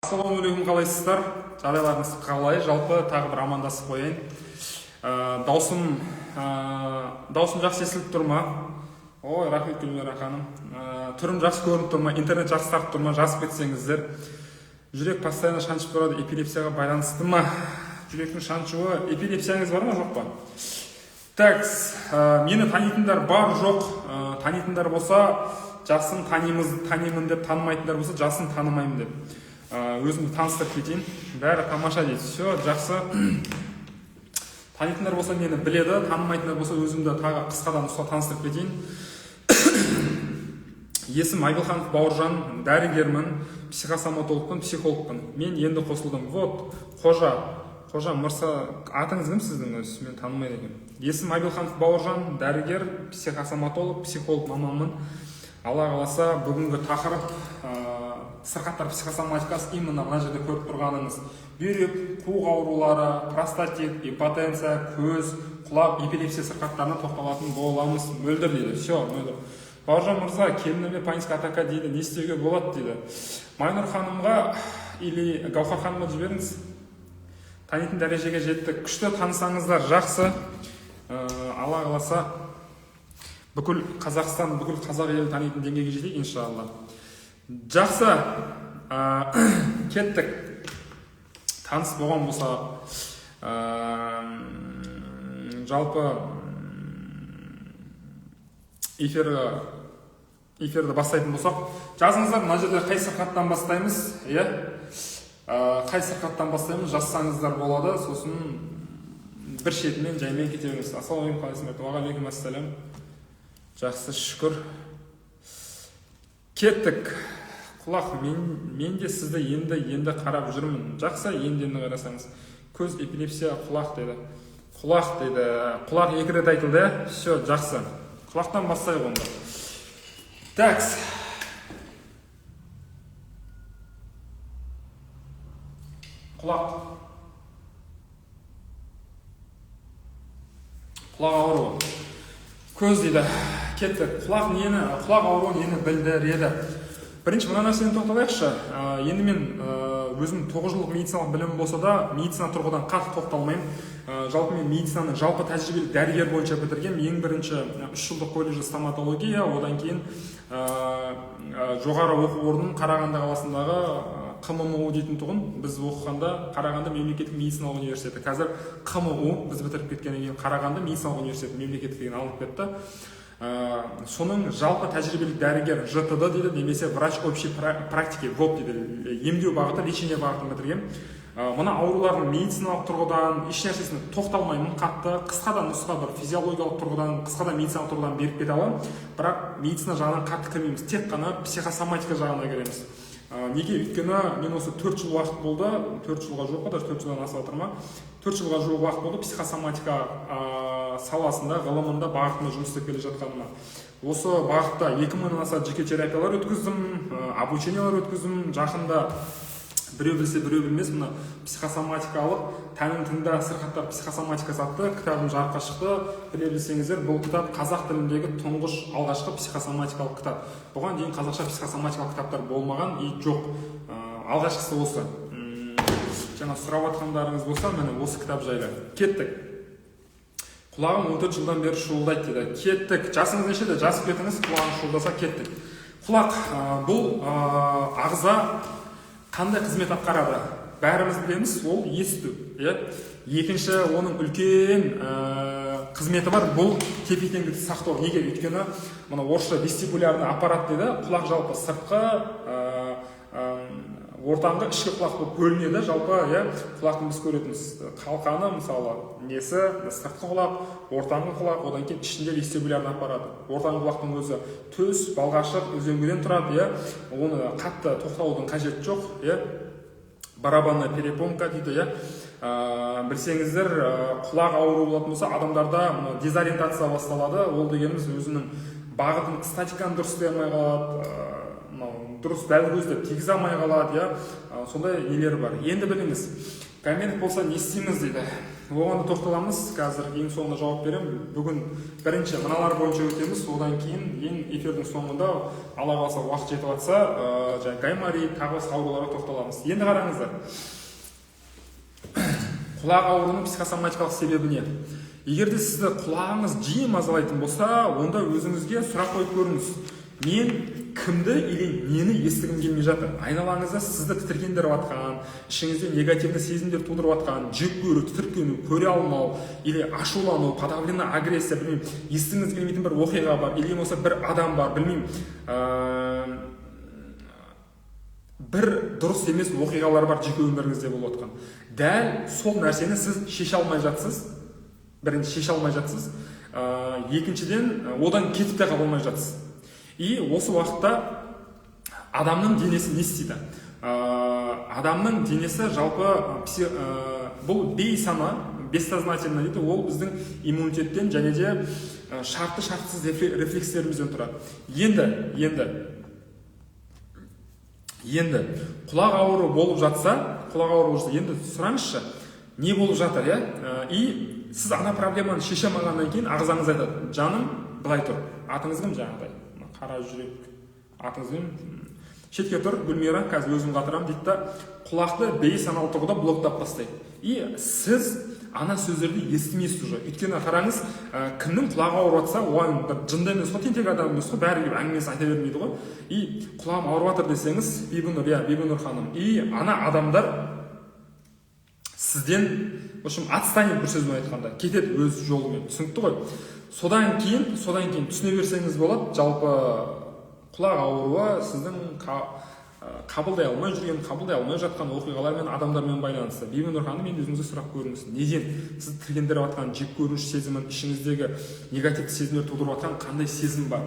Ассалаумағалейкум, қалайсыздар? Жағдайларыңыз қалай? Жалпы тағы бір амандасып қояйын. Даусым жақсы естіліп тұр ма? Ой, рахмет Гүлмира ханым. Түрім жақсы көрініп тұр ма? Интернет жақсы тартып тұр ма? Жазып кетсеңіздер. Жүрек постоянно шаншып тұрады, эпилепсияға байланысты ма? Жүректің шаншуы, эпилепсияңыз бар ма, жоқ па? Так, мені танитындар бар, жоқ. Танитындар болса, жасын танимын деп, танымайтындар болса, жасын танымаймын деп. Өзімді таныстырып кетейін. Бәрі тамаша дейді. Все, жақсы. Танитындар болса мені біледі, танымайтындар болса өзімді тағы қысқадан нұсқа таныстырып кетейін. Есім Айбылханов Бауыржан, дәрігермін, психосоматологпын, психологпын. Мен енді қосылдым. Вот, Қожа Мырса, атыңыз кім сіздің өзі? Мен танымайды екенмін. Есім Айбылханов Бауыржан, дәрігер, психосоматолог, психолог маманмын. Алла қаласа бүгінгі тақырып сырқаттар психосоматикасы, именно мына жерде көріп тұрғаныңыз бүйрек, қуық аурулары, простатит, импотенция, көз, құлақ, эпилепсия сырқаттарына тоқталатын боламыз. Мөлдір дейді. Все, мөлдір. Бауыржан мырза, келініме паническая атака дейді, не істеуге болады дейді. Майнұр ханымға или Гаухар ханымға жіберіңіз. Танитын дәрежеге жеттік. Күшті танысаңыздар жақсы. Алла қаласа бүкіл Қазақстан, бүкіл қазақ елі танитын деңгейге жетейік, иншалла. Жақсы, кеттік. Таныс болған болса, жалпы эфирді бастайтын болсақ, жазыңыздар, мына жерде қай сырқаттан бастаймыз, қай сырқаттан бастаймыз, жазсаңыздар болады, сосын бір шетімен жаймен кетеміз. Ассалаумағалейкум, қалайсыңдар? Уағалейкум ассалам. Жақсы, шүкір. Кеттік. Құлақ, мен де сізді енді қарап жүрмін. Жақсы, енді қарасаңыз. Көз, эпилепсия, құлақ дейді. Құлақ екі рет айтылды. Все, жақсы. Құлақтан бастайық онда. Такс. Құлақ ауруы. Көз дейді. Кеттік. Құлақ ауруы нені білдіреді? Бірінші мына нәрсені тоқталайықшы. Енді мен өзім 9 жылдық медициналық білімім болса да, медицина тұрғыдан қатты тоқталмаймын. Жалпы мен медицинаның жалпы тәжірибелік дәрігер бойынша бітіргем. Ең бірінші 3 жылдық колледжі стоматология, одан кейін жоғары оқу орнының Қарағанды қаласындағы КМУ дейтін тұғын. Біз оқығанда Қарағанды мемлекеттік медициналық университеті. Қазір КМУ біз бітіріп кеткеннен кейін Қарағанды медициналық университеті мемлекеттік деген алып кетті. Соның жалпы тәжірибелік дәрігер ЖТД дейді, немесе врач общей практики, ВОП дейді, емдеу бағыты, лечение бағытын бітіргем. Мына аурулардың медициналық тұрғыдан еш нәрсесіне тоқталмаймын, қатты қысқадан нұсқа бір физиологиялық тұрғыдан, қысқадан медициналық тұрғыдан беріп кете аламын, бірақ медицина жағынан қатты кірмейміз, тек қана психосоматика жағына кіреміз. Неге? Өйткені мен осы 4 жыл уақыт болды, 4 жылға жуық, даже 4 жылдан асып жатыр ма? 4 жылға жуық уақыт болды психосоматика саласында, ғылымында, бағытында жұмыс істеп келе жатқаныма. Осы бағытта 2000-нан аса жеке терапиялар өткіздім, обучениялар өткіздім. Жақында біреу білсе, біреу білмес, мына психосоматикалық тәнін тыңда сырқаттар психосоматикасы атты кітабым жарыққа шықты. Біле білсеңіздер, бұл кітап қазақ тіліндегі тұңғыш алғашқы психосоматикалық кітап. Бұған дейін қазақша психосоматикалық кітаптар болмаған и жоқ. Алғашқысы осы. Жаңа сұрап жатқандарыңыз болса, міне осы кітап жайлы. Кеттік. Құлағым 14 жылдан бері шуылдайды дейді. Кеттік. Жасыңыз нешеде? Жасып кетіңіз, құлағым шуылдаса кеттік. Құлақ бұл ағза қандай қызмет атқарады? Бәріміз білеміз, ол есту. Екінші, оның үлкен қызметі бар, бұл тепе-теңдікті сақтау. Неге? Өйткені мұны орысша вестибулярный аппарат дейді. Құлақ жалпы сыртқы, ортаңғы, ішкі құлақ болып бөлінеді. Жалпы құлақтың біз көретініміз қалқаны, мысалы, несі, сыртқы құлақ, ортаңғы құлақ, одан кейін ішінде вестибулярный аппарат. Ортаңғы құлақтың өзі төс, балғашық, үзеңгіден тұрады. Оны қатты тоқталудың қажеті жоқ. Барабанная перепонка дейді. Білсеңіздер, құлақ ауру болатын болса, адамдарда дезориентация басталады. Ол дегеніміз өзінің бағытын, статиканы дұрыс істей алмай қалады, дұрыс дәл көздеп тигізе алмай қалады. Сондай нелер бар. Енді біліңіз, гомерик болса не істейміз дейді. оған да тоқталамыз. Қазір ең соңында жауап беремін. Бүгін бірінші мыналар бойынша өтеміз, одан кейін ең эфирдің соңында Алла қаласа уақыт жетіп жатса, гаймори, тағы басқа ауруларға тоқталамыз. Енді қараңыздар. Құлақ ауруының психосоматикалық себебі не? Егер де сізді құлағыңыз жиі мазалайтын болса, онда өзіңізге сұрақ қойып көріңіз. Мен кімді или нені естігім келмей жатыр? Айналаңызда сізді тітіркендіріп жатқан, ішіңізде негативді сезімдер тудырып жатқан, жек көру, тітіркену, көре алмау, или ашулану, подавленная агрессия, білмеймін, естігіңіз келмейтін бір оқиға бар, или болса бір адам бар, білмеймін, бір дұрыс емес оқиғалар бар жеке өміріңізде болып жатқан. Дәл сол нәрсені сіз шеше алмай жатсыз. Бірінші шеше алмай жатсыз. Екіншіден, одан кетіп те қалмай жатсыз. И осы уақытта адамның денесі не істейді? Адамның денесі жалпы бұл бейсана, бессознательно дейді, ол біздің иммунитеттен және де шартсыз рефлекстерімізден тұрады. Енді құлақ ауруы болып жатса, енді сұраңызшы, не болып жатыр, И сіз ана проблеманы шеше алмағаннан кейін ағзаңыз айтады: жаным, былай тұр, атыңыз кім? Жаңағыдай қара жүрек, атыңыз кім? Шетке тұр, Гүлмира, қазір өзім қатырамын дейді да, құлақты бейсаналы тұрғыда блоктап тастайды. И сіз ана сөздерді естімейсіз уже. Өйткені қараңыз, кімнің құлағы ауырып жатса, оған бір жынды емес қой, тентек адам емес қой, бәрі келіп әңгімесін айта бермейді ғой. И құлағым ауырып жатыр десеңіз, Бибінұр ханым, и ана адамдар сізден, в общем, отстанет, бір сөзбен айтқанда, кетеді өз жолымен, түсінікті ғой. Содан кейін түсіне берсеңіз болады, жалпы құлақ ауруы сіздің қабылдай алмай жатқан оқиғалар мен адамдармен байланысты. Бибінұр ханым, енді өзіңізге сұрақ көріңіз. Неден сіз тіркендіріп жатқан жек көрініш сезімін, ішіңіздегі негативті сезімдер тудырып жатқан қандай сезім бар,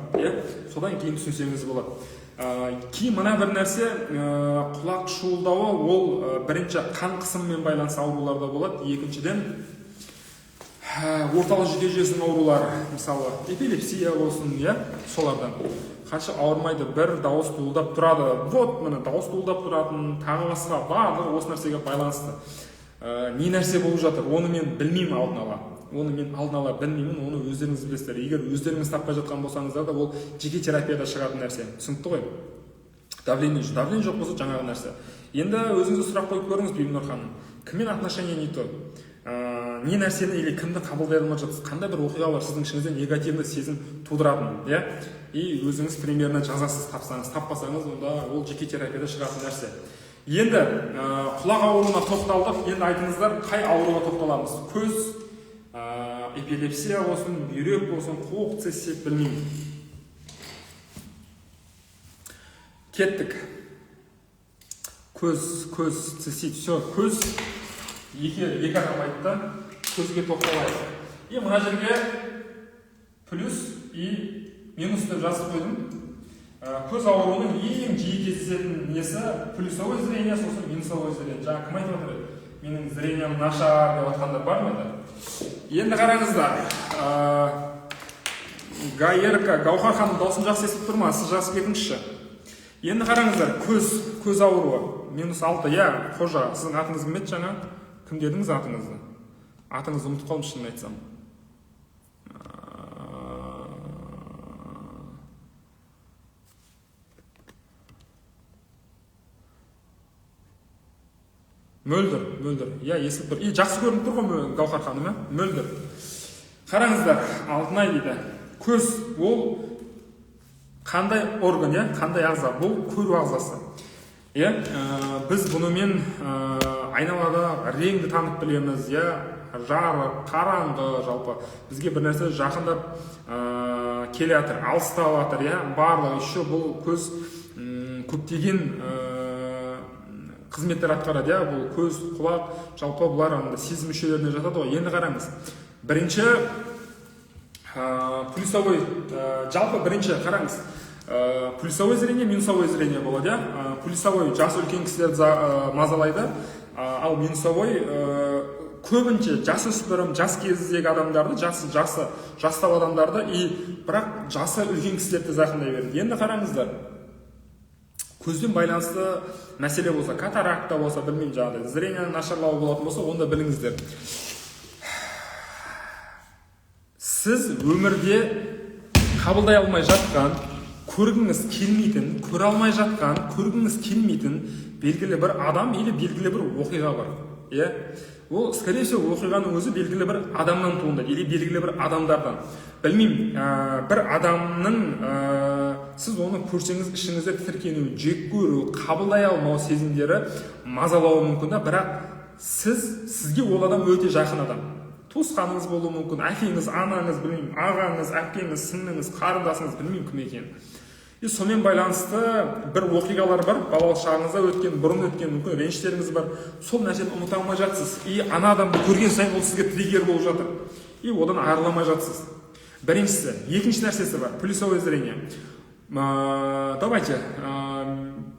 содан кейін түсінсеңіз болады. Кейін мына бір нәрсе, құлақ шуылдауы, ол бірінші қан қысымымен байланысты ауруларда болады. Екіншіден, орталық жүйке жүйесінің аурулары, мысалы эпилепсия болсын, солардан. Қанша ауырмайды, бір дауыс туылдап тұрады. Вот, міне дауыс туылдап тұратын, тағы басқа барлығы осы нәрсеге байланысты. Не нәрсе болып жатыр, оны мен білмеймін алдын ала. Оны өздеріңіз білесіздер. Егер өздеріңіз таппай жатқан болсаңыздар да, ол жеке терапияда шығатын нәрсе. Түсінікті ғой? Давление жоқ болса жаңағы нәрсе. Енді өзіңізге сұрақ қойып көріңіз, Бибінұр ханым. Кіммен отношение не то? Не нәрсені или кімді қабылдай алмай жатсыз? Қандай бір оқиға бар сіздің ішіңізде негативді сезім тудыратын, И өзіңіз примерно жазасыз, таппасаңыз, онда ол жеке терапияда шығатын нәрсе. Енді құлақ ауруына тоқталдық. Енді айтыңыздар, қай ауруға тоқталамыз? Көз, эпилепсия болсын, бүйрек болсын, қуық, цистит, білмеймін. Кеттік. Көз, цистит, все, көз. Екі адам айтты, көзге тоқталайық. И мына жерге плюс и минус деп жазып қойдым. Көз ауруының ең жиі кездесетін несі плюсовой зрение, сосын минусовой зрение. Жаңа кім айтып отыр? Менің зрением нашар деп отқандар бар ма да? Енді қараңыздар. Гайерка, Гаухар ханым, даусын жақсы естіп тұр ма? Сіз жазып кетіңізші. Енді қараңыздар, көз ауруы. -6, қожа, сіздің атыңыз кім еді жаңа? Кім дедіңіз атыңызды? Атыңызды ұмытып қалдым, шынын айтсам. Мөлдір. Естіп тұр. Жақсы көрініп тұр ғой Гаухар ханым, Мөлдір. Қараңыздар, Алтынай дейді. Көз, ол қандай орган, қандай ағза? Бұл көру ағзасы. Біз бұнымен айналада реңді танып білеміз, жарық, қараңғы, жалпы бізге бір нәрсе жақындап келе жатыр, алыстап жатыр, барлығы. Еще бұл көз көптеген қызметтер атқарады, бұл көз, құлақ, жалпы бұлар сезім мүшелеріне жатады ғой. Енді қараңыз. Бірінші плюсовой, жалпы бірінші қараңыз. Плюсовой зрение, минусовой зрение болады, Плюсовой жасы үлкен кісілерді мазалайды, ал минусовой көбінше жасөспірім, жас кездегі адамдарды, жастау адамдарды, бірақ жасы үлкен кісілерді зақымдай береді. Енді қараңыздар. Көзбен байланысты мәселе болса, катаракта болса, білмеймін, зрение нашарлауы болатын болса, онда біліңіздер. сіз өмірде қабылдай алмай жатқан, көргіңіз келмейтін, көре алмай жатқан, көргіңіз келмейтін белгілі бір адам или белгілі бір оқиға бар. Иә? Ол, скорее всего, оқиғаның өзі белгілі бір адамнан туындайды, или белгілі бір адамдардан. Білмеймін, бір адамның сіз оны көрсеңіз ішіңізде тітіркену, жек көру, қабылдай алмау сезімдері мазалауы мүмкін да, бірақ сізге ол адам өте жақын адам. Туысқаныңыз болуы мүмкін, әкеңіз, анаңыз, білмеймін, ағаңыз, әпкеңіз, сіңліңіз, қарындасыңыз, білмеймін кім екенін. Сонымен байланысты бір оқиғалар бар, балалық шағыңызда өткен, бұрын өткен мүмкін реніштеріңіз бар. Сол нәрсені ұмыта алмай жатсыз. Ана адамды көрген сайын ол сізге триггер болып жатыр. Одан айырыламай жатсыз. Біріншісі, екінші нәрсесі бар, плюсовое зрение. Давайте,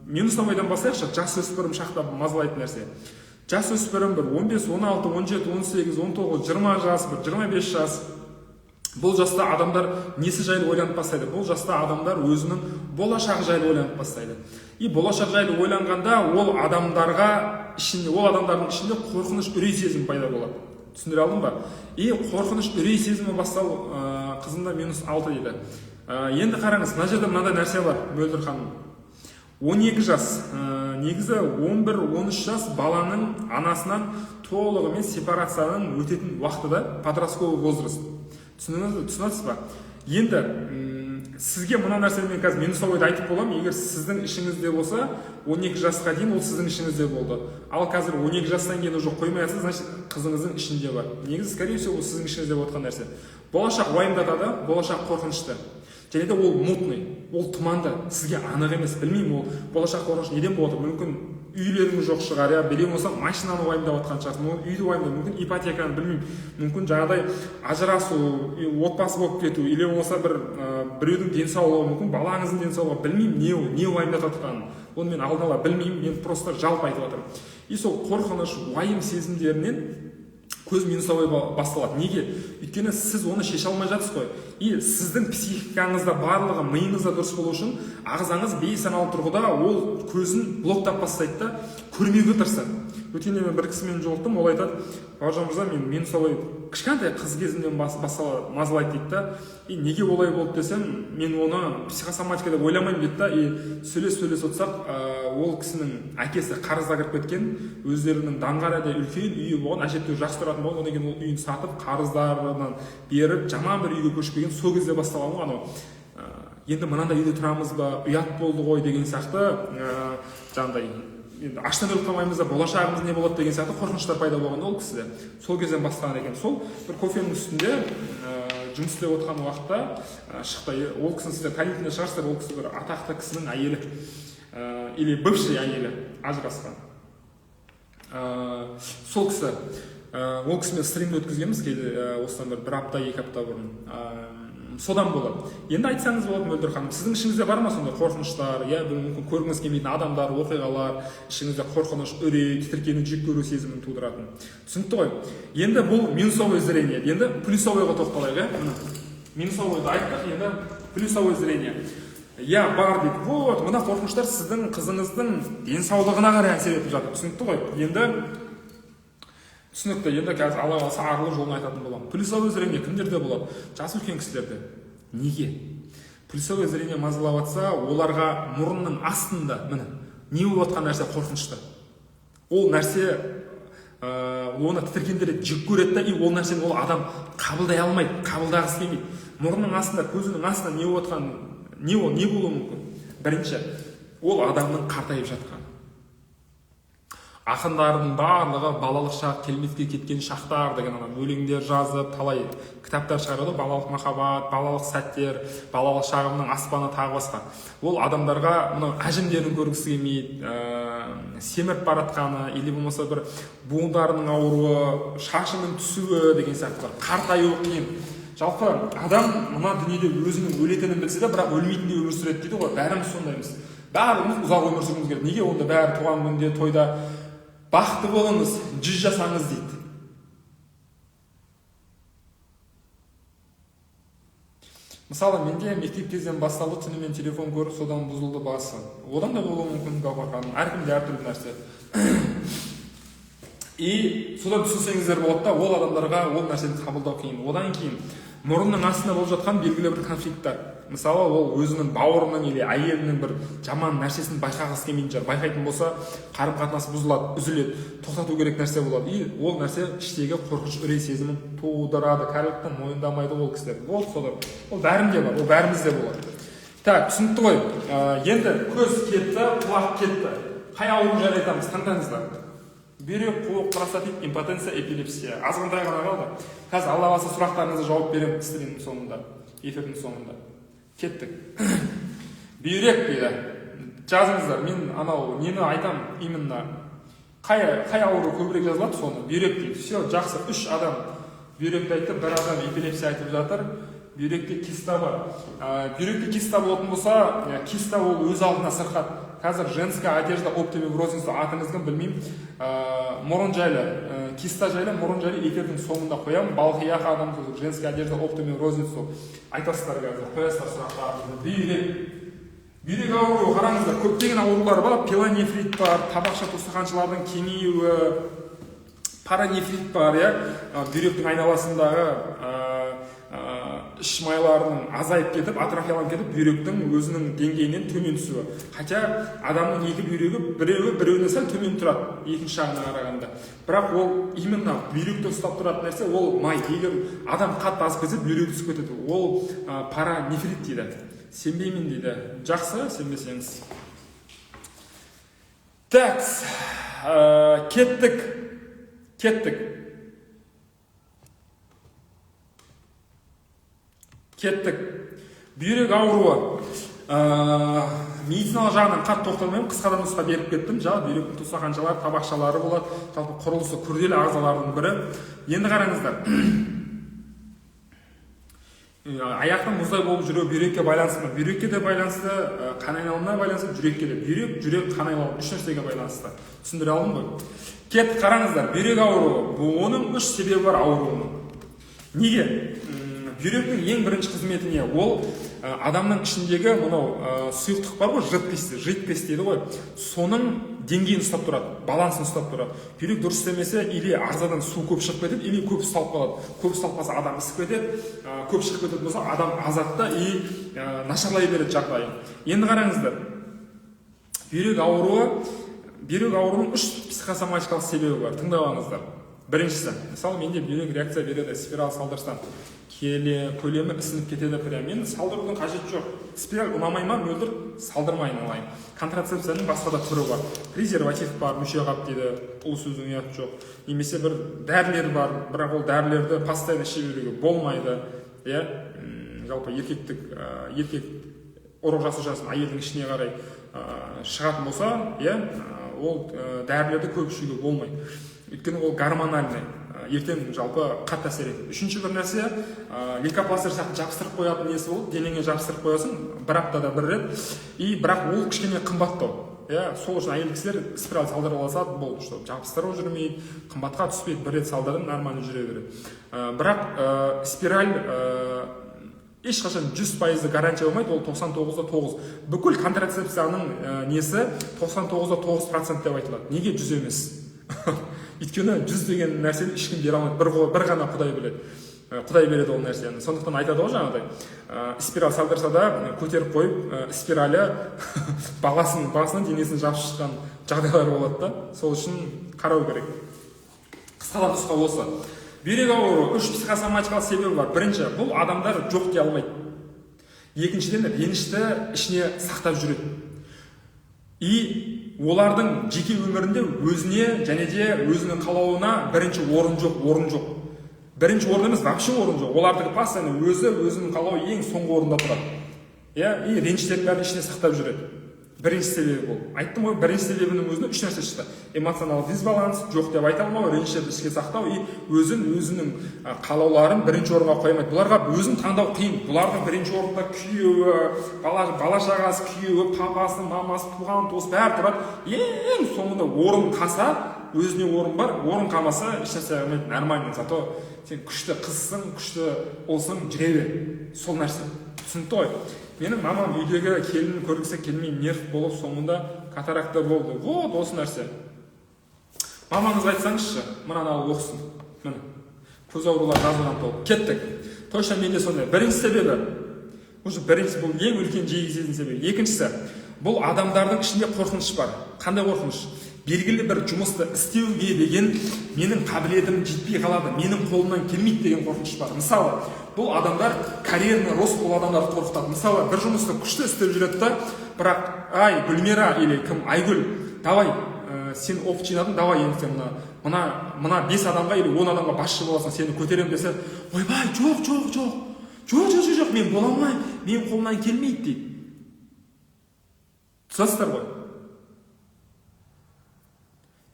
минусовойдан бастайықшы, жасөспірім шақта мазалайтын нәрсе. Жасөспірім бір 15, 16, 17, 18, 19, 20 жас, бір 25 жас. Бұл жаста адамдар несі жайлы ойланып бастайды? Бұл жаста адамдар өзінің болашағы жайлы ойланып бастайды. Болашақ жайлы ойланғанда ол адамдардың ішінде қорқыныш, үрей сезімі пайда болады. Түсіндіре алдым ба? Қорқыныш, үрей сезімі бастау қызында -6 дейді. Енді қараңыз, мына жерде мынандай нәрсе бар, Мөлдір ханым. 12 жас, негізі 11-13 жас баланың анасынан толығымен сепарацияның өтетін уақыты да, подростковый возраст. Түсінесіз ба? Енді сізге мына нәрсені мен қазір минусовойды айтып боламын, егер сіздің ішіңізде болса, 12 жасқа дейін ол сіздің ішіңізде болды. Ал қазір 12 жастан кейін уже қоймайсыз, значит қызыңыздың ішінде бар. Негізі, скорее всего, ол сіздің ішіңізде отқан нәрсе. Болашақ уайымдатады, болашақ қорқынышты. Және де ол мутный, ол тұманды, сізге анық емес, білмеймін, ол болашақ қорқыныш неден болады? Мүмкін үйлеріңіз жоқ шығар, білем болса машинаны уайымдап отқан шығарсыз, үйді уайымдап, мүмкін ипотеканы, білмеймін, мүмкін жаңағыдай ажырасу, отбасы болып кету, или болса біреудің денсаулығы, мүмкін балаңыздың денсаулығы, білмеймін, не уайымдап жатқанын. Оны мен алдын ала білмеймін, мен просто жалпы айтып жатырмын. Сол қорқыныш, уайым сезімдерінен көз минусовой басталады. Неге? Өйткені сіз оны шеше алмай жатсыз ғой. Сіздің психикаңызда барлығы миыңызда дұрыс болу үшін ағзаңыз бейсаналы тұрғыда ол көзін блоктап бастайды да, көрмеуге тырысады. Өткенде мен бір кісімен жолықтым, ол айтады: "Бауыржан мырза, мен минусовой кішкентай қыз кезімнен мазалайды" дейді да. Неге олай болды десем, мен оны психосоматика деп ойламаймын дейді да. Сөйлес отырсақ, ол кісінің әкесі қарызға кіріп кеткен, өздерінің Даңғарияда үлкен үйі болған, әжептәуір жақсы тұратын болған, одан кейін ол үйін сатып, қарыздарынан беріп, жаман бір үйге көшіп келген, сол кезде басталған анау. Енді мынандай үйде тұрамыз ба, ұят болды ғой деген сияқты, жаңағыдай аштан өліп қалмаймыз да, болашағымыз не болады деген сияқты қорқыныштар пайда болған ол кісіде. Сол кезден бастаған екен. Сол бір кофенің үстінде жұмыс істеп отқан уақытта шықты. Ол кісіні сіздер танитын шығарсыздар, ол кісі бір атақты кісінің әйелі, или бывший әйелі, ажырасқан. Сол кісі, ол кісімен стримді өткізгенбіз кейде, осыдан бір апта, 2 апта бұрын. Содан болады. Енді айтсаңыз болады, Мөлдір ханым, сіздің ішіңізде бар ма сондай қорқыныштар, мүмкін көргіңіз келмейтін адамдар, оқиғалар, ішіңізде қорқыныш, үрей, тітіркену, жек көру сезімін тудыратын. Түсінікті ғой. Енді бұл минусовое зрение. Енді плюсовойға тоқталайық, Минусовойды айттық, енді плюсовое зрение. Бар дейді. Вот, мына қорқыныштар сіздің қызыңыздың денсаулығына қарай әсер етіп жатыр. Түсінікті ғой. Түсінікті, енді қазір Алла қаласа арылы жолын айтатын боламын. Плюсовое зрение кімдерде болады? Жас үлкен кісілерде. Неге? Плюсовое зрение мазалап жатса, оларға мұрынның астында, не болып жатқан нәрсе қорқынышты. Ол нәрсе оны тітіркендіреді, жек көреді, ол нәрсені ол адам қабылдай алмайды, қабылдағысы келмейді. Мұрынның астында, көзінің астында не болып жатқан, не болуы мүмкін? Бірінші, ол адамның қартайып жатқан. Ақындардың барлығы балалық шақ, келмеске кеткен шақтар деген өлеңдер жазып, талай кітаптар шығарады, балалық махаббат, балалық сәттер, балалық шағымның аспаны тағы басқа. Ол адамдарға мынау әжімдерін көргісі келмейді, семіріп баратқаны, или болмаса бір буындарының ауруы, шашының түсуі деген сияқты, қартаюы қиын. Жалпы адам мына дүниеде өзінің өлетінін білсе де, бірақ өлмейтіндей өмір сүреді дейді ғой, бәріміз сондаймыз. Бәріміз ұзақ өмір сүргіміз келеді. Неге онда бәрі туған күнде, тойда бақытты болыңыз, 100 жасаңыз дейді. Мысалы, менде мектеп кезден басталды, түнімен телефон көріп, содан бұзылды басы. Одан да болуы мүмкін Гаухар ханым, әркімде әртүрлі нәрсе. Содан түсінсеңіздер болады да, ол адамдарға ол нәрсені қабылдау қиын. Одан кейін мұрынның астында болып жатқан белгілі бір конфликттер. Мысалы, ол өзінің бауырының или әйелінің бір жаман нәрсесін байқағысы келмейтін шығар. Байқайтын болса, қарым-қатынасы бұзылады, үзіледі, тоқтату керек нәрсе болады. И ол нәрсе іштегі қорқыныш, үрей сезімін тудырады. Кәріліктен мойындамайды ол кісілер. Ол бәрінде бар, ол бәрімізде болады. Так, түсінікті ғой. Енді көз кетті, құлақ кетті. Қай ауру жайлы айтамыз, таңдаңыздар. Бүйрек, қуық, простатит, импотенция, эпилепсия. Азғантай ғана қалды. Қазір алла қаласа сұрақтарыңызға жауап беремін стримнің соңында, эфирдің соңында. Кеттік. Бүйрек дейді. Жазыңыздар, мен анау нені айтам, именно қай ауру көбірек жазылады соны. Бүйрек дейді. Все, жақсы. 3 адам бүйректі айтты, 1 адам эпилепсия айтып жатыр. Бүйректе киста бар. Бүйректе киста болатын болса, киста ол өз алдына сырқат. Қазір женская одежда оптимум розница атыңызды білмеймін. Мұрын жайлы, киста жайлы, мұрын жайлы эфирдің соңында қоямын. Балқияқ адам женская одежда оптимум розница айтасыздар қазір. Қоясыздар сұраққа. Бүйрек ауру, қараңыздар, көптеген аурулар бар. Пилонефрит бар, табақша тостағаншылардың кеңеюі, паранефрит бар, бүйректің айналасындағы іш майларының азайып кетіп, атрофияланып кетіп, бүйректің өзінің деңгейінен төмен түсуі. Хотя адамның екі бүйрегі біреуіне сәл төмен тұрады, екінші жағына қарағанда. Бірақ ол именно бүйректі ұстап тұратын нәрсе, ол май. Егер адам қатты азып кетсе, бүйрегі түсіп кетеді. Ол паранефрит дейді. Сенбеймін дейді. Жақсы, сенбесеңіз. Так, кеттік. Бүйрек ауруы. Медициналық жағынан қатты тоқталмаймын, қысқадан нұсқа беріп кеттім. Жалпы бүйректің тостағаншалары, табақшалары болады. Жалпы құрылысы күрделі ағзалардың бірі. Енді қараңыздар. Аяқтың мұздай болып жүруі бүйрекке байланысты. Бүйрекке де байланысты, қан айналымына байланысты, жүрекке де. Жүрек, қан айналымы 3 нәрсеге байланысты. Түсіндіре алдым ғой. Кеттік, қараңыздар. Бүйрек ауруы. Оның 3 себебі бар ауруының. Неге? Бүйректің ең бірінші қызметі не? Ол адамның ішіндегі мынау сұйықтық бар ғой, жидкость дейді ғой. Соның деңгейін ұстап тұрады, балансын ұстап тұрады. Бүйрек дұрыс істемесе, или ағзадан су көп шығып кетеді, или көп ұсталып қалады. Көп ұсталып қалса адам ісіп кетеді, көп шығып кететін болса адам азапта и нашарлай береді жағдайы. Енді қараңыздар. Бүйрек ауруының 3 психосоматикалық себебі бар. Тыңдап алыңыздар. Біріншісі, мысалы менде бүйрек реакция береді, спираль салдырсам көлемі ісініп кетеді прям. Мен салдырудың қажеті жоқ. Спираль ұнамай ма, мөлдір салдырмайын алайын. Контрацепцияның басқа да түрі бар. Презерватив бар, мүшеқап дейді, ол сөздің ұяты жоқ. Немесе бір дәрілер бар, бірақ ол дәрілерді постоянно іше беруге болмайды. Жалпы еркек ұрық жасасын әйелдің ішіне қарай шығатын болса, ол дәрілерді көп ішуге болмайды. Өйткені ол гормональный, ертең жалпы қатты әсер етеді. Үшінші бір нәрсе, лейкопластырь сияқты жабыстырып қоятын несі ол, денеңе жабыстырып қоясың, 1 аптада 1 рет, и бірақ ол кішкене қымбаттау. Сол үшін әйел кісілер спираль салдырып алсады, болды, что жабыстырып жүрмейді, қымбатқа түспейді, 1 рет салдырып нормально жүре береді. Бірақ спираль ешқашан 100% гарантия болмайды, ол 99.9. Бүкіл контрацепцияның несі 99.9% деп айтылады. Неге 100 емес? Өйткені 100 деген нәрсені ешкім бере алмайды. Бір ғана Құдай біледі. Құдай береді ол нәрсені. Сондықтан айтады ғой жаңағыдай. Спираль салдырса да көтеріп қойып, спиралі баласының денесін жабып шыққан жағдайлар болады да. Сол үшін қарау керек. Қысқадан нұсқа осы. Бүйрек ауруы 3 психосоматикалық себебі бар. Бірінші, бұл адамдар жоқ дей алмайды. Екіншіден, ренішті ішіне сақтап жүреді. И олардың жеке өмірінде өзіне және де өзінің қалауына бірінші орын жоқ. Бірінші орын емес, вообще орын жоқ. Олардығы постоянно өзінің қалауы ең соңғы орында тұрады. И реніштердің бәрін ішіне сақтап жүреді. Бірінші себебі бұл. Айттым ғой, бірінші себебінің өзіне 3 нәрсе шықты. Эмоционалдық дисбаланс, жоқ деп айта алмау, реніштерді ішке сақтау и өзінің қалауларын бірінші орынға қоймайды. Бұларға өзін таңдау қиын. Бұлардың бірінші орында күйеуі, бала шағасы, күйеуі, папасы, мамасы, туған туыс бәрі тұрады. Ең соңында орын қаса, өзіне орын бар, орын қалмаса ешнәрсе қылмайды, нормально. Зато сен күшті қызсың, күшті олсың, жүре бер. Сол нәрсе. Түсінікті ғой. Менің мамам үйдегі келінін көргісі келмей нерв болып, соңында катаракта болды. Вот, осы нәрсе. Мамаңыз айтсаңызшы, мынаны алып оқысын. Міне. Көз аурулар жазылған толып. Кеттік. точно менде сондай. Бірінші себебі, уже бірінші бұл ең үлкен жиі кездесетін себебі. Екіншісі, бұл адамдардың ішінде қорқыныш бар. Қандай қорқыныш? Белгілі бір жұмысты істеуге деген менің қабілетім жетпей қалады, менің қолымнан келмейді деген қорқыныш бар. Мысалы, бұл адамдар карьерный рост бұл адамдарды қорқытады. Мысалы, бір жұмысты күшті істеп жүреді да, бірақ ай Гүлмира или кім Айгүл, давай сен опыт жинадың, давай енді сен мына 5 адамға или 10 адамға басшы боласың, сені көтеремін десе, ойбай, жоқ, мен бола алмаймын, менің қолымнан келмейді дейді. Түсінесіздер ғой?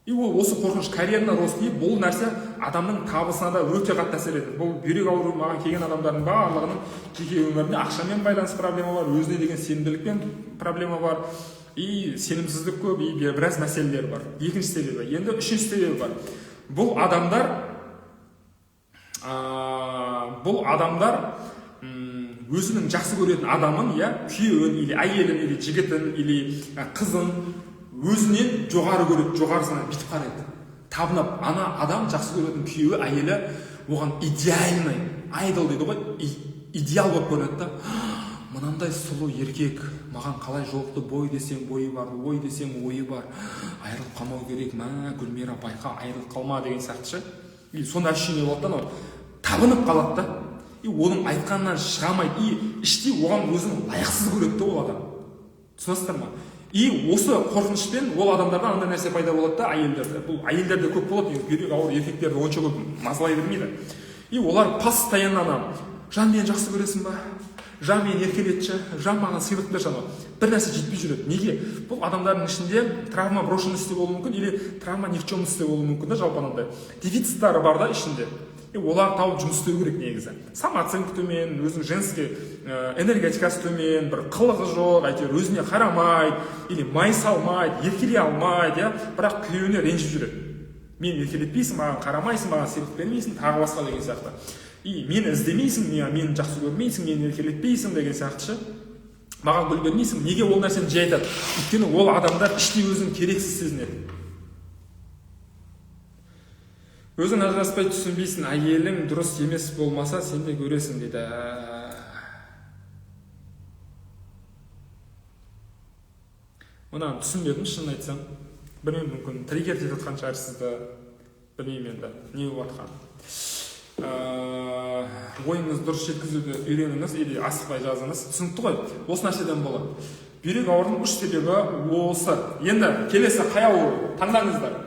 И ол осы қорқыныш карьерный рост дейді, бұл нәрсе адамның табысына да өте қатты әсер етеді. Бұл бүйрек ауруы маған келген адамдардың барлығының жеке өмірінде ақшамен байланысты проблема бар, өзіне деген сенімділікпен проблема бар, и сенімсіздік көп, и біраз мәселелер бар. Екінші себебі. Енді үшінші себебі бар. Бұл адамдар өзінің жақсы көретін адамын, күйеуін, или әйелін, или жігітін, или қызын өзінен жоғары көреді, жоғарысынан бүйтіп қарайды. Табынып, ана адам жақсы көретін күйеуі, әйелі оған идеальный, айдол дейді ғой, идеал болып көреді да. Мынандай сұлу еркек, маған қалай жолықты, бой десең бойы бар, ой десең ойы бар, айырылып қалмау керек, Гүлмира байқа, айырылып қалма деген сияқты. И сонда ощущение болады да, табынып қалады да. И оның айтқанынан шыға алмайды, и іштей оған өзін лайықсыз көреді да ол адам. Түсінесіздер ма? И осы қорқынышпен ол адамдарда андай нәрсе пайда болады да, әйелдерде. Бұл әйелдерде көп болады, бүйрек ауыр еркектерді онша көп мазалай бермейді. И олар постоянно жан, мені жақсы көресің ба? Жан, мені еркелетші, жан, маған сыйлық берші. Бір нәрсе жетпей жүреді. Неге? Бұл адамдардың ішінде травма брошенности болуы мүмкін, или травма никчемности болуы мүмкін да, жалпы анандай. Дефициттары бар да ішінде. И олар тауып жұмыс істеу керек негізі. Самооценка төмен, өзінің женский энергетикасы төмен, бір қылығы жоқ, әйтеуір өзіне қарамайды, или май салмайды, еркелей алмайды, бірақ күйеуіне ренжіп жүреді. Мен еркелетпейсің, маған қарамайсың, маған сыйлық бермейсің, тағы басқа деген сияқты. И мені іздемейсің, мені жақсы көрмейсің, мені еркелетпейсің деген сияқты. Маған гүл бермейсің, неге ол нәрсені жай айтады? Өйткені ол адамдар іштей өзін керексіз сезінеді. Өзің ажыраспай түсінбейсің, әйелің дұрыс емес болмаса, сен де көресің дейді. Мұнан түсінбедім, шынын айтсам. Білмеймін, мүмкін триггер деп жатқан шығар сізді. Білмеймін енді, не болып жатқан. Ойыңызды дұрыс жеткізуді үйреніңіз, или асықпай жазыңыз. Түсінікті ғой, осы нәрседен болады. Бүйрек ауруының үш себебі осы. Енді келесі қай ауру? Таңдаңыздар.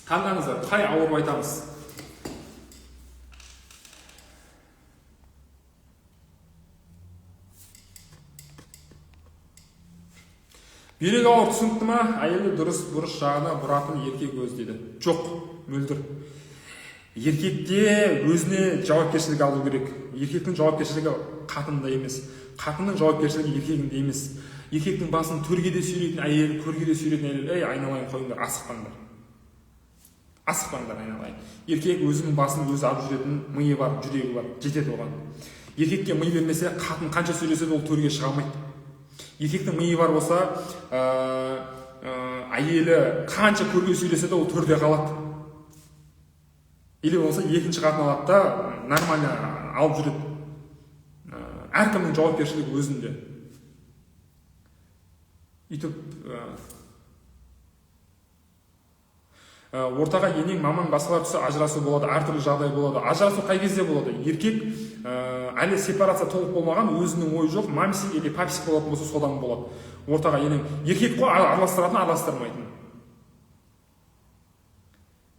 Таңдаңыздар, қай ауру айтамыз? Бүйрек ауыр түсінікті ма? Әйелді дұрыс бұрыс жағына бұратын еркек өз дейді. Жоқ, мөлдір. Еркекте өзіне жауапкершілік алу керек. Еркектің жауапкершілігі қатында емес. Қатынның жауапкершілігі еркегінде емес. Еркектің басын төрге де сүйрейтін әйел, көрге де сүйрейтін әйел, ей, айналайын қойыңдар, асықпаңдар. Асықпаңдар, айналайын. Еркек өзінің басын өзі алып жүретін миы бар, жүрегі бар, жетеді оған. Еркекке ми бермесе, қатын қанша сөйлесе ол төрге шыға алмайды. Еркектің миы бар болса, әйелі қанша көрге сөйлесе ол төрде қалады. Или болса екінші қатын алады да нормально алып жүреді. Әркімнің жауапкершілігі өзінде. Үйтіп ортаға енең, мамаң басқалар түсі ажырасу болады, әртүрлі жағдай болады. Ажырасу қай кезде болады? Еркек әлі сепарация толық болмаған, өзінің ойы жоқ, мамсик или папсик болатын болса содан болады. Ортаға енең. Еркек қой араластыратын, араластырмайтын.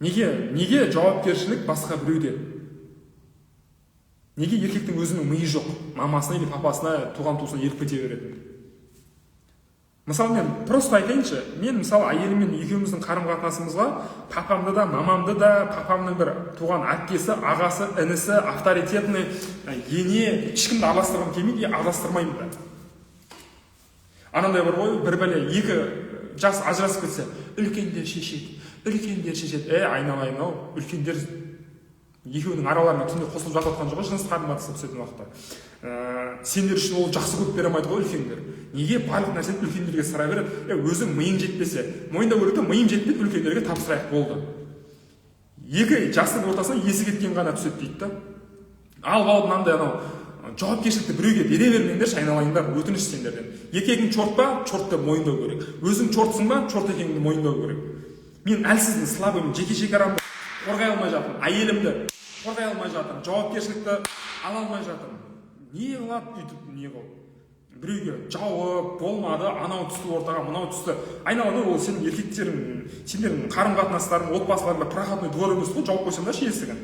Неге жауапкершілік басқа біреуде? Неге еркектің өзінің миы жоқ, мамасына или папасына, туған туысына еріп кете береді? Мысалы, мен просто айтайыншы, мен мысалы әйеліммен екеуміздің қарым-қатынасымызға папамды да, мамамды да, папамның бір туған әпкесі, ағасы, інісі, авторитетный, ене, ешкімді араластырғым келмейді, араластырмаймын да. Анандай бар ғой, бір бәле екі жас ажырасып кетсе, үлкендер шешеді. Айналайын-ау, үлкендер екеуінің араларына түнде қосылып жатқан жоқ, жыныс қарым-қатынасқа түсетін уақытта. Сендер үшін ол жақсы көріп бере алмайды ғой үлкендер. Неге барлық нәрсені үлкендерге сұрай береді? Өзің миың жетпесе, мойындау керек та, миым жетпейді, үлкендерге тапсырайық болды. Екі жастың ортасына есі кеткен ғана түседі дейді да. алып алып мынандай анау жауапкершілікті біреуге бере бермеңдерші, айналайындар, өтініш сендерден. Еркегің чорт па, чорт деп мойындау керек. Өзің чортсың ба, чорт екеніңді мойындау керек. Мен әлсізмін, слабымын, жеке шекарамды қорғай алмай жатырмын, әйелімді қорғай алмай жатырмын, жауапкершілікті ала алмай жатырмын. Не қылады бүйтіп, не қыл? Біреуге жауып болмады, анау түсті ортаға, мынау түсті. Айналады, ол сенің еркектерің, сендердің қарым-қатынастарың, отбасыларында проходной двор емес қой, жауып қойсаңдаршы есігін.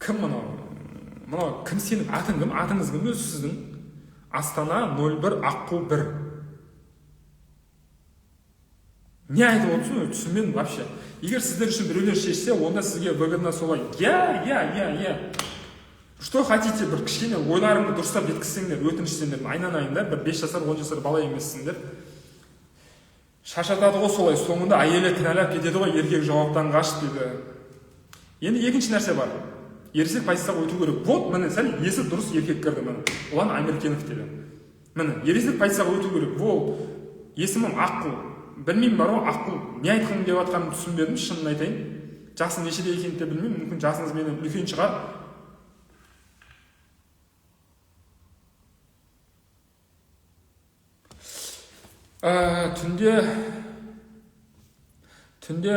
Кім мынау кім сенің атың кім? Атыңыз кім өзі сіздің? Астана 01 Аққу 1. Не айтып отырсың, түсінбедім вообще. Егер сіздер үшін біреулер шешсе, онда сізге выгодно солай. Я. Что хотите, бір кішкене ойларыңды дұрыстап жеткізсеңдер, өтінішсеңдер, айналайындар, бір 5 жасар, 10 жасар бала емессіңдер. Шашатады ғой солай, соңында әйелі кінәлап кетеді ғой, еркек жауаптан қаш дейді. Енді екінші нәрсе бар. Ересек позицияға өту керек. Вот, міне, сәл есі дұрыс еркек кірді, міне. Ұлан Амеркенов деді. Міне, ересек позицияға өту керек. Ол, есімім Аққу. Білмеймін бар ғой, Аққу. Не айтқым деп жатқанымды түсінбедім, шынын айтайын. Жасың нешеде екенін де білмеймін, мүмкін жасыңыз менен үлкен шығар. Түнде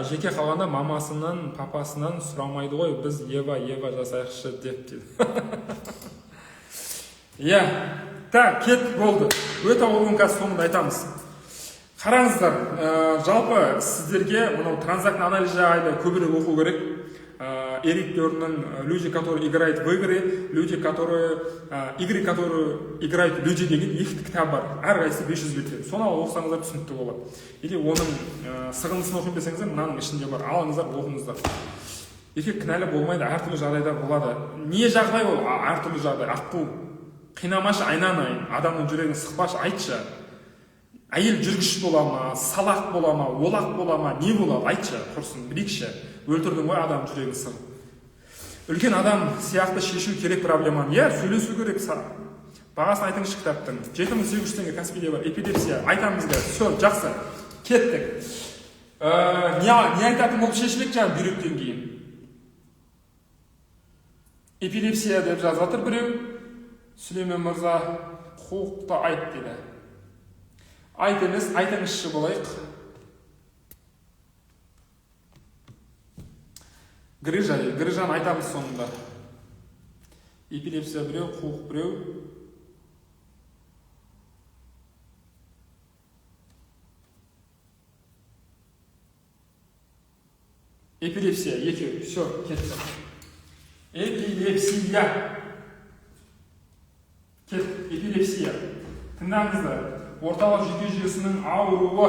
жеке қалғанда мамасынан, папасынан сұрамайды ғой, біз Ева жасайықшы деп дейді. Иә, так, кет болды. Өте оғын қазір соңында айтамыз. Қараңыздар, жалпы сіздерге мынау транзактный анализ жайлы көбірек оқу керек. Эрик Берннің «Люди, которые играют в игры», «Люди, которые игры, которые играют люди» деген екі кітап бар. Әрқайсысы 500 беттен. Соны оқысаңыздар түсінікті болады. Или оның сығынысын оқып берсеңіздер, мынаның ішінде бар. Алыңыздар, оқыңыздар. Еркек кінәлі болмайды, әртүрлі жағдайда болады. Не жағдай ол? Әртүрлі жағдай. Аққу, қинамашы, айналайын, адамның жүрегін сықпашы, айтшы. Әйел жүргіш бола ма, салақ бола ма, олақ бола ма, не болады? Айтшы, құрсын, білейікші. Өлтірдің ғой адам жүрегін сығып. Үлкен адам сияқты шешу керек проблеманы. Иә, сөйлесу керек. Бағасын айтыңызшы кітаптың. 7800 теңге Каспийде бар. Эпилепсия. Айтамызға. Все, жақсы. Кеттік. Не айтатын болып шешілік жаңа бүйректен кейін. Эпилепсия деп жазып жатыр біреу. Сүлеймен мырза құқықты айт деді. Айт емес, айтыңызшы болайық. Грыжаны айтамыз соңында. Эпилепсия біреу, қуық біреу. Эпилепсия, екеу, все, кетті. Эпилепсия. Эпилепсия. Тыңдаңыздар. Орталық жүйке жүйесінің ауруы.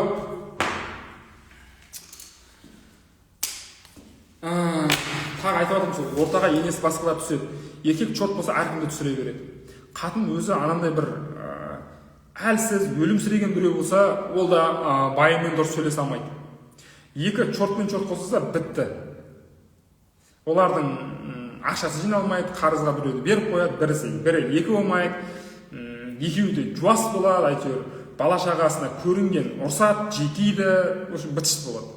Тағы айтып жатырмын сол, ортаға енесі басқалар түседі. Еркек чорт болса әркімді түсіре береді. Қатын өзі анандай бір әлсіз, өлімсіреген біреу болса, ол да байымен дұрыс сөйлесе алмайды. Екі чорт қосылса бітті. Олардың ақшасы жиналмайды, қарызға біреуді беріп қояды, бірі екі болмайды, екеуі де жуас болады, әйтеуір бала шағасына көрінген ұрсады, жекейді, бітіш болады.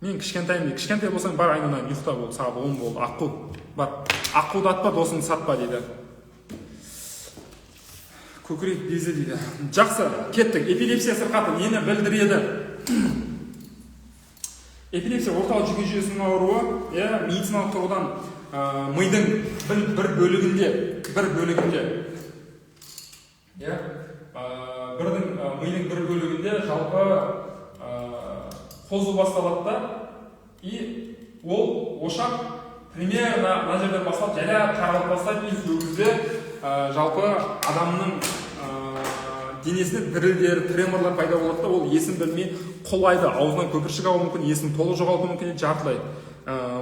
Мен кішкентай болсаң бар айналайын, ұйықта бол, сағат 10 болды, аққу. Бар, аққуды атпа, досыңды сатпа дейді. Көкірек безі дейді. Жақсы, кеттік. Эпилепсия сырқаты нені білдіреді? Эпилепсия орталық жүйке жүйесінің ауруы, медициналық тұрғыдан мидың бір бөлігінде, мидың бір бөлігінде жалпы қозу басталады да, и ол ошақ примерно мына жерден басталып, жайлап таралып бастайды, и сол кезде жалпы адамның денесінде дірілдер, треморлар пайда болады да, ол есін білмей құлайды, аузынан көпіршік алуы мүмкін, есін толық жоғалтуы мүмкін, жартылай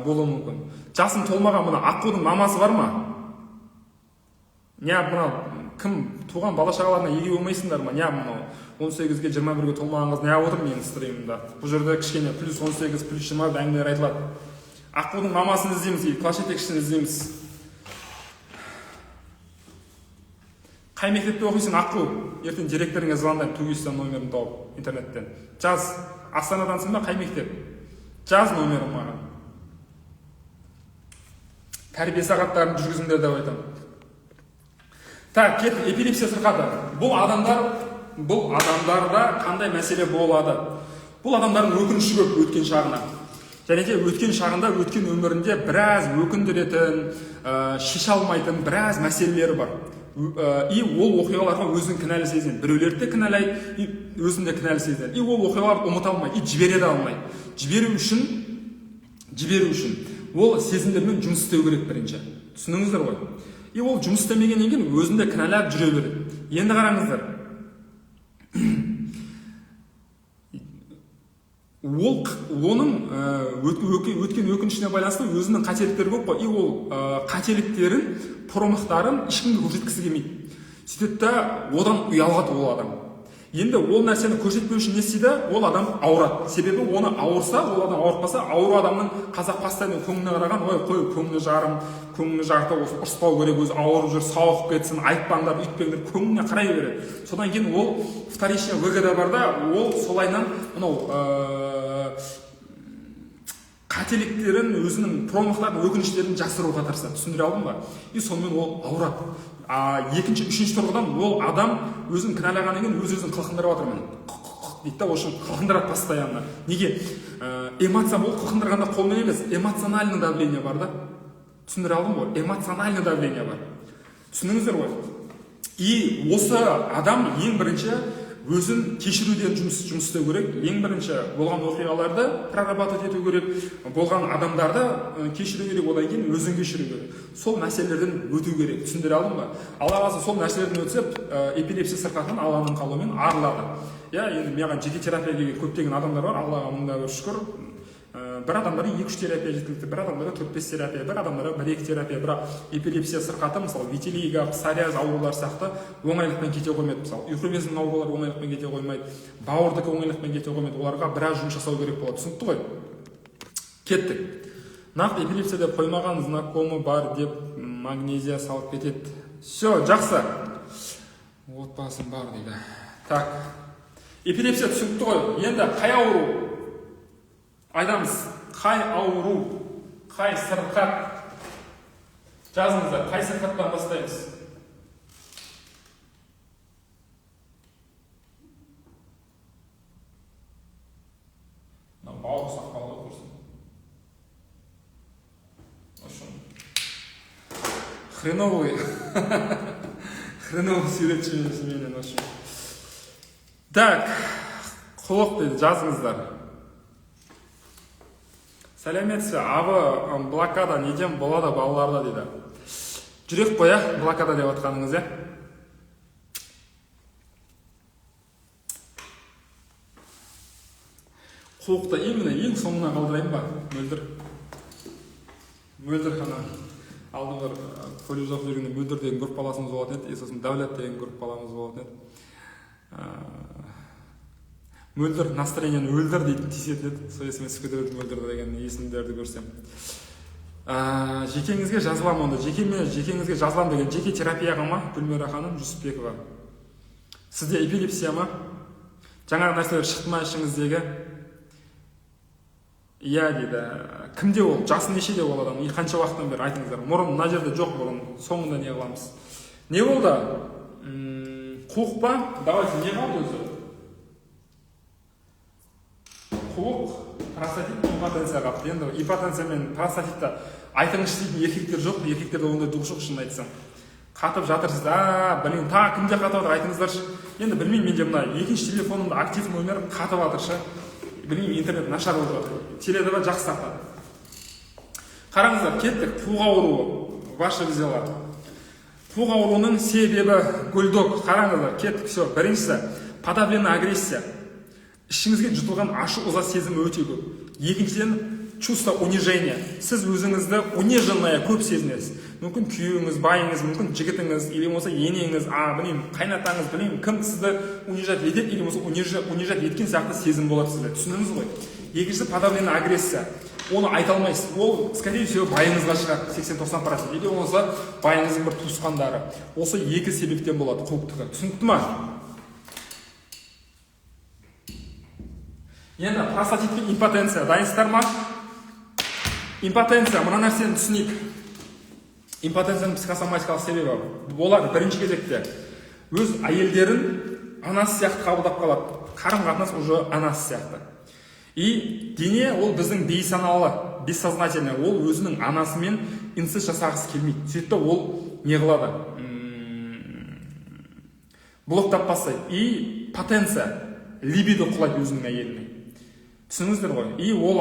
болуы мүмкін. Жасын толмаған мына аққудың мамасы бар ма? Не мынау кім туған бала шағаларына еге болмайсыңдар ма? Не мынау 18-ге 21-ге толмаған қыз не отыр менің стримімда? Бұл жерде кішкене плюс 18, плюс 20 әңгімелер айтылады. Аққудың мамасын іздейміз, клаш етекшісін іздейміз. Қай мектепте оқисың, Аққу? Ертең директорыңа звондаймын, Тугистан номерін тауып интернеттен. Жаз, Астанадансың ба, қай мектеп? Жаз номерін маған. тәрбие сағаттарын жүргізіңдер деп айтамын. Так, кеттік, эпилепсия сырқаты. Бұл адамдарда қандай мәселе болады? Бұл адамдардың өкініші көп өткен шағына. Және де өткен шағында, өткен өмірінде біраз өкіндіретін, шеше алмайтын біраз мәселелері бар. И ол оқиғаларға өзін кінәлі сезінеді. Біреулерді де кінәлайды, өзін де кінәлі сезінеді. И ол оқиғаларды ұмыта алмайды, и жібере де алмайды. Жіберу үшін ол сезімдермен жұмыс істеу керек бірінші. Түсініңіздер ғой. И ол жұмыс істемегеннен кейін өзін де кінәлап жүре береді. Енді қараңыздар. Оның өткен өкінішіне байланысты өзінің қателіктері көп қой. И ол қателіктерін, промахтарын ешкімге көрсеткісі келмейді. Сөйтеді да одан ұялады ол адам. Енді ол нәрсені көрсетпеу үшін не істейді? Ол адам ауырады. Себебі оны ауырса, ол адам ауыртпаса, ауру адамның қазақ постоянно көңіліне қараған, ой, қой, көңілі жарты, осы ұрыспау керек, өзі ауырып жүр, сауығып кетсін, айтпаңдар, үйтпеңдер, көңіліне қарай береді. Содан кейін ол вторичный выгода бар да, ол солайынан мынау қателіктерін, өзінің промахтарын, өкініштерін жасыруға тырысады. Түсіндіре алдым ба? И сонымен ол ауырады. Екінші, үшінші тұрғыдан ол адам өзін кінәлағаннан кейін өз-өзін қылқындырып жатыр мен. Дейді да, ошын қылқындырады постоянно. Неге? Эмоция бұл қылқындырғанда қолмен емес, эмоциональный давление бар да. Түсіндіре алдым ғой? Эмоциональный давление бар. Түсініңіздер ғой? И осы адам ең бірінші өзін кешіруден жұмыс істеу керек. Ең бірінші болған оқиғаларды прорабатывать ету керек, болған адамдарды кешіру керек, одан кейін өзін кешіру керек. Сол мәселелерден өту керек. Түсіндіре алдым ба? Алла қаласа сол нәрселерден өтсе, эпилепсия сырқатынан Алланың қалауымен арылады. Енді маған жеке терапияға келген көптеген адамдар бар, Аллаға мыңда бір шүкір. Бір адамдарға 2-3 терапия жеткілікті, бір адамдарға 4-5 терапия, бір адамдарға 1-2 терапия. Бірақ эпилепсия сырқаты, мысалы витилиго, псориаз аурулар сияқты оңайлықпен кете қоймайды. Мысалы ұйқы безінің аурулары оңайлықпен кете қоймайды, бауырдікі оңайлықпен кете қоймайды. Оларға біраз жұмыс жасау керек болады. Түсінікті ғой? Кеттік. Нақты эпилепсия деп қоймаған, знакомы бар деп магнезия салып кетеді. Все, жақсы. Отбасым бар дейді. Так. Эпилепсия түсінікті ғой. Енді қай ауру? Айтамыз, қай ауру, қай сырқат? Жазыңыздар, қай сырқаттан бастаймыз? Бауыр сақпалы құрсын. Ошын. Хреновый. Хреновый суретші менен ошын. Так, құлық дейді, жазыңыздар. Сәлеметсіз, абы блокада неден болады балаларда дейді. Жүрек қоя, блокада деп атқаныңыз, е? Құлықты именно ең соңына қалдырайын ба? Мөлдір қана. Алдың бір колледж оқып жүргенде мөлдір деген группаласымыз болатын еді, сосын дәулет деген группаларымыз болатын еді. Мөлдір настроениені өлдір дейтін тиісетін еді. Сол есіме түсіп кетіп еді мөлдір деген есімдерді көрсем. Жекеңізге жазылам онда. Жекеңізге жазылам деген жеке терапияға ма? Гүлмира ханым Жүсіпбекова. Сізде эпилепсия ма? Жаңағы нәрселер шықты ма ішіңіздегі? Иә дейді. Кімде ол? Жасы нешеде ол адам? Қанша уақыттан бері айтыңыздар. Мұрын мына жерде жоқ, бұрын соңында не қыламыз? Не болды? Қуық па? Давайте, не қалды өзі? Қуық, простатит, импотенция қапты. Енді импотенция мен простатитті айтыңызшы дейтін еркектер жоқ, еркектерде ондай дұқ жоқ, шын айтсам. Қатып жатырсыз, білмеймін, кімде қатып жатыр айтыңыздаршы. Енді білмеймін, менде мына екінші телефонымда актив номер қатып жатыршы. Білмеймін, интернет нашар болып жатыр. Теледіба жақсы сақтады. Қараңыздар, кеттік, қуық ауруы, ваши взяла. Қуық ауруының себебі гүлдог. Қараңыздар, кеттік, все. Біріншісі, подавленная агрессия. Ішіңізге жұтылған ашу ыза сезімі өте көп. Екіншіден, чувство унижения. Сіз өзіңізді униженная көп сезінесіз. Мүмкін күйеуіңіз, байыңыз, мүмкін жігітіңіз, или болмаса енеңіз, білмеймін, қайнатаңыз, білмеймін, кім сізді унижать етеді, или болмаса унижать еткен сияқты сезім болады сізде. Түсіндіңіз ғой? Екіншісі подавленная агрессия. Оны айта алмайсыз. Ол, скорее всего, байыңызға шығады 80-90%. Или болмаса байыңыздың бір туысқандары. Осы екі себептен болады қуықтығы. Түсінікті ма? Енді простатит пен импотенция. Дайынсыздар ма? Импотенция, мына нәрсені түсінейік. импотенцияның психосоматикалық себебі олар бірінші кезекте өз әйелдерін анасы сияқты қабылдап қалады. Қарым-қатынас уже анасы сияқты. И дене ол біздің бейсаналы, бессознательный, ол өзінің анасымен инцест жасағысы келмейді. Сөйтті ол не қылады? Блоктап бастайды. И потенция, либидо құлайды өзінің әйеліне. Түсініңіздер ғой? И ол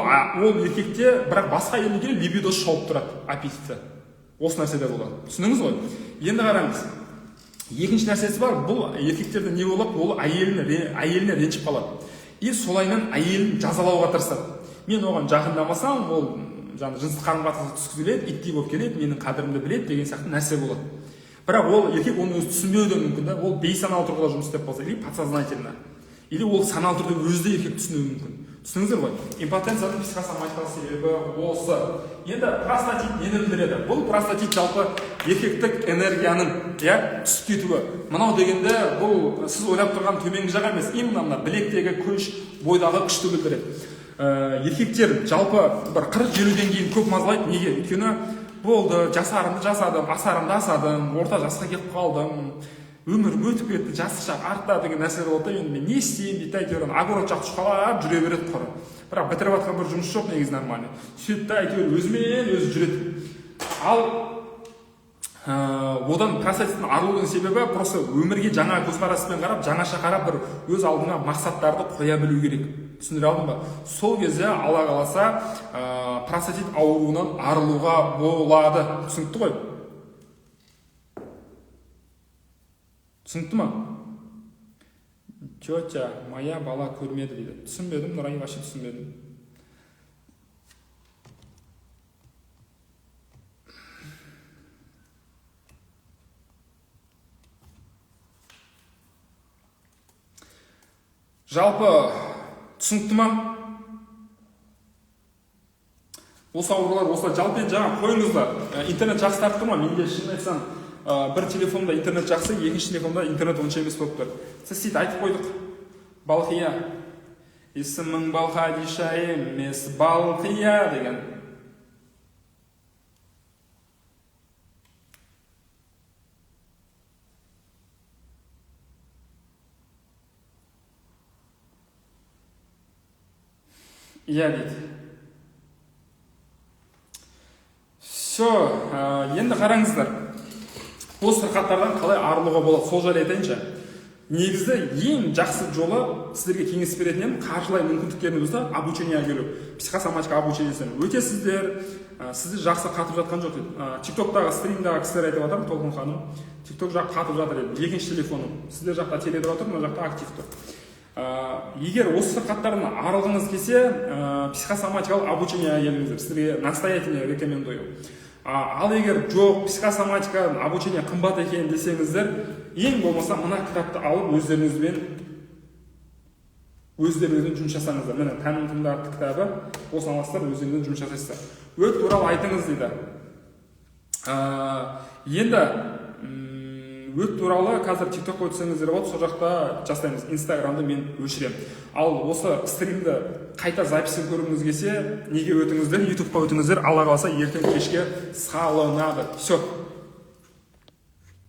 еркекте бірақ басқа әйелге либидо шауып тұрады, аппетиті. Осы нәрседе болады. Түсініңіз ғой? Енді қараңыз. Екінші нәрсесі бар, бұл еркектерде не болады? Ол әйеліне ренжіп қалады. И солайынан әйелін жазалауға тырысады. Мен оған жақындамасам, ол жыныстық қарым-қатынасқа түскісі келеді, иттей болып келеді, менің қадірімді біледі деген сияқты нәрсе болады. Бірақ ол еркек оны өзі түсінбеуі де мүмкін, ол бейсаналы тұрғыда жұмыс істеп қалса, или подсознательно, или ол саналы түрде өзі де еркек түсінуі мүмкін. Түсініңіздер ғой? Импотенцияның психосоматикалық себебі осы. Енді простатит нені білдіреді? Бұл простатит жалпы еркектік энергияның түсіп кетуі. Мынау дегенде бұл сіз ойлап тұрған төменгі жақ емес, именно мына білектегі күш, бойдағы күшті білдіреді. Еркектер жалпы бір 40-50-ден кейін көп мазалайды. Неге? Өйткені болды, жасарымды жасадым, асарымды асадым, орта жасқа келіп қалдым, өмір өтіп кетті, жасы шақ артта деген нәрселер болды. Енді мен не істеймін дейді, әйтеуір огород жақты шұқалап жүре береді құры. Бірақ бітіріп жатқан бір жұмыс жоқ, негізі нормально. Сөйтті әйтеуір өзімен өзі жүреді. Ал одан простатиттен арылудың себебі просто өмірге жаңа көзқараспен қарап, жаңаша қарап бір өз алдыңа мақсаттарды қоя білу керек. Түсіндіре алдым ба? Сол кезде Алла қаласа простатит ауруынан арылуға болады. Түсінікті ғой? Түсінікті ма? Тетя, моя бала көрмеді дейді. Түсінбедім, Нұрай, вообще түсінбедім. Жалпы түсінікті ма? Осы аурулар, осы жалпы жаңа қойыңыздар. Интернет жақсы тартып тұр ма? Менде шын айтсам, бір телефонда интернет жақсы, екінші телефонда интернет онша емес болып тұр. Сіз сөйтіп айтып қойдық. Балқия. Есімің Балқадиша емес, Балқия деген. Иә дейді. Все, енді қараңыздар. Бұл сырқаттардан қалай арылуға болады? Сол жайлы айтайыншы. Негізі ең жақсы жолы сіздерге кеңес беретінен қаржылай мүмкіндіктеріңізді обучениеге келу. Психосоматика обучениесін өтесіздер. Сізді жақсы қатып жатқан жоқ дейді. Тиктоктағы стримдағы кісілер айтып жатыр, Толқын ханым. Тикток жақ қатып жатыр еді. Екінші телефоным. Сіздер жақта теледіп отыр, мына жақта актив тұр. Егер осы сырқаттардан арылғыңыз келсе, психосоматикалық обучениеге келіңіздер. Сіздерге настоятельно рекомендую. Ал егер жоқ, психосоматика обучение қымбат екен десеңіздер, ең болмаса мына кітапты алып өздеріңізбен жұмыс жасаңыздар. Міне таным тыңдар кітабы, осы аласыздар, өздеріңізбен жұмыс жасайсыздар. Өт туралы айтыңыз дейді. Енді өт туралы қазір TikTok өтсеңіздер болады, сол жақта жасаймыз. Инстаграмды мен өшірем. Ал осы стримді қайта записін көргіңіз келсе, неге өтіңіздер, YouTube-қа өтіңіздер, Алла қаласа ертең кешке салынады. Все.